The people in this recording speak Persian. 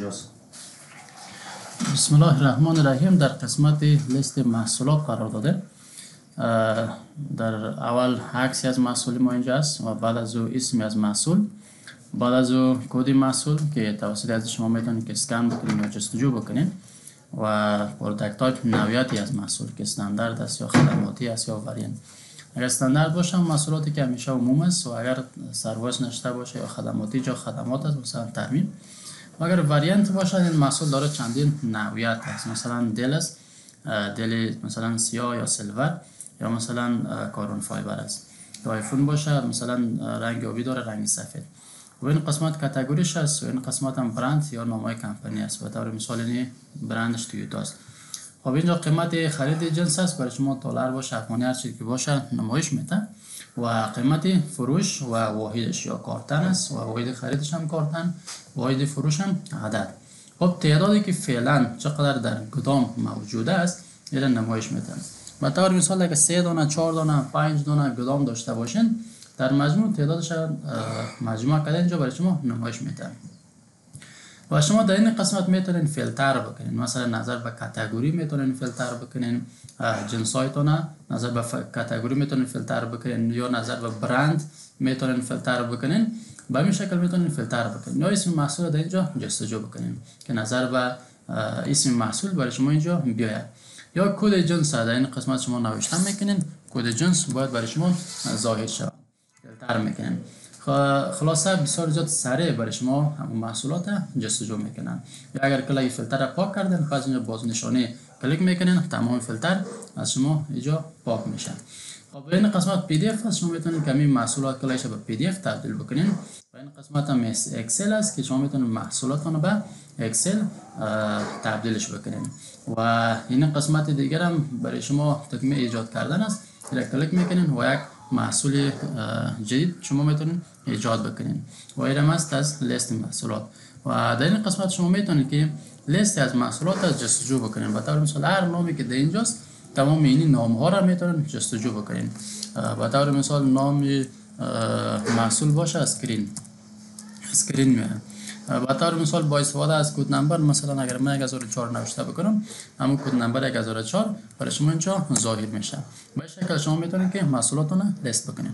اینجاست. بسم الله الرحمن الرحیم. در قسمت لیست محصولات قرار داده. در اول عکسی از محصول ما اینجا است و بعد از او اسمی از محصول، بعد از او کد محصول که توسط از شما میتونید که اسکن بکنید یا جستجو بکنید و پروداکت تایپ نوعیتی از محصول که استاندارد است یا خدماتی است یا وریانت. اگر استاندارد باشه محصولاتی که همیشه عموم است و اگر سرویس نشته باشه یا خدماتی جا خدمات است مثلا تامین. و اگر وریانت باشه این محصول داره چندین نوعیت است، مثلا دل است، دل مثلا سیاه یا سیلور یا مثلا کاربن فایبر است. یا آیفون باشه مثلا رنگ آبی داره، رنگ سفید. و این قسمت کاتگوریش است و این قسمت هم برند یا نامه کمپانی است. به طور مثال این برندش تویوتا است. خب اینجا قیمت خرید جنس است، برای شما دلار باشه افغانی هر چیزی که باشه نمایش میده و قیمت فروش و واحدش یا کارتن است و واحد خریدش هم کارتن، واحد فروش هم عدد. خب تعدادی که فعلا چقدر در گدام موجود است این نمایش میده. به طور مثال اگه 3 دانه 4 دانه 5 دانه گدام داشته باشین در مجموع تعدادش مجموع کرده اینجا برای شما نمایش میده. و شما در این قسمت میتونین فیلتر بکنین، مثلا نظر به کاتگوری میتونین فیلتر بکنین، جنسایتون نظر به کاتگوری میتونین فیلتر بکنین یا نظر به برند میتونین فیلتر بکنین. به این شکل میتونین فیلتر بکنین یا اسم محصول در اینجا جستجو بکنین که نظر به اسم محصول برای شما اینجا بیاید. یا کد جنس در این قسمت شما نوشته میکنین، کد جنس باید برای شما ظاهر شود، فیلتر میکنین. خلاصه بسیار زیاد سریع برای شما همون محصولات جستجو میکنن. یا اگر کلای فیلتر پاک کردن پس اینجا باز نشانه کلیک میکنین تمام فیلتر از شما اینجا پاک میشن. خب این قسمت پی دی اف است، شما میتونین که همین محصولات کلایش به پی دی اف تبدیل بکنین. و این قسمت هم اکسل است که شما میتونین محصولاتون به اکسل تبدیلش بکنین. و این قسمت دیگر هم برای شما تکمیل ایجاد کردن است، کلیک میکنین و یک محصول جدید شما میتونید ایجاد بکنین و این است از لیست محصولات. و در این قسمت شما میتونید که لیست از محصولات از جستجو بکنین. به طور مثال هر نامی که در اینجاست تمام این نام ها را میتونید جستجو بکنین. به طور مثال نام محصول باشه اسکرین میاد. به طور مثال با استفاده از کد نمبر مثلا اگر من 1004 نوشته بکنم همون کد نمبر 1004 برای شما اینجا ظاهر میشه. به شکل شما میتونید که محصولاتون لیست بکنین.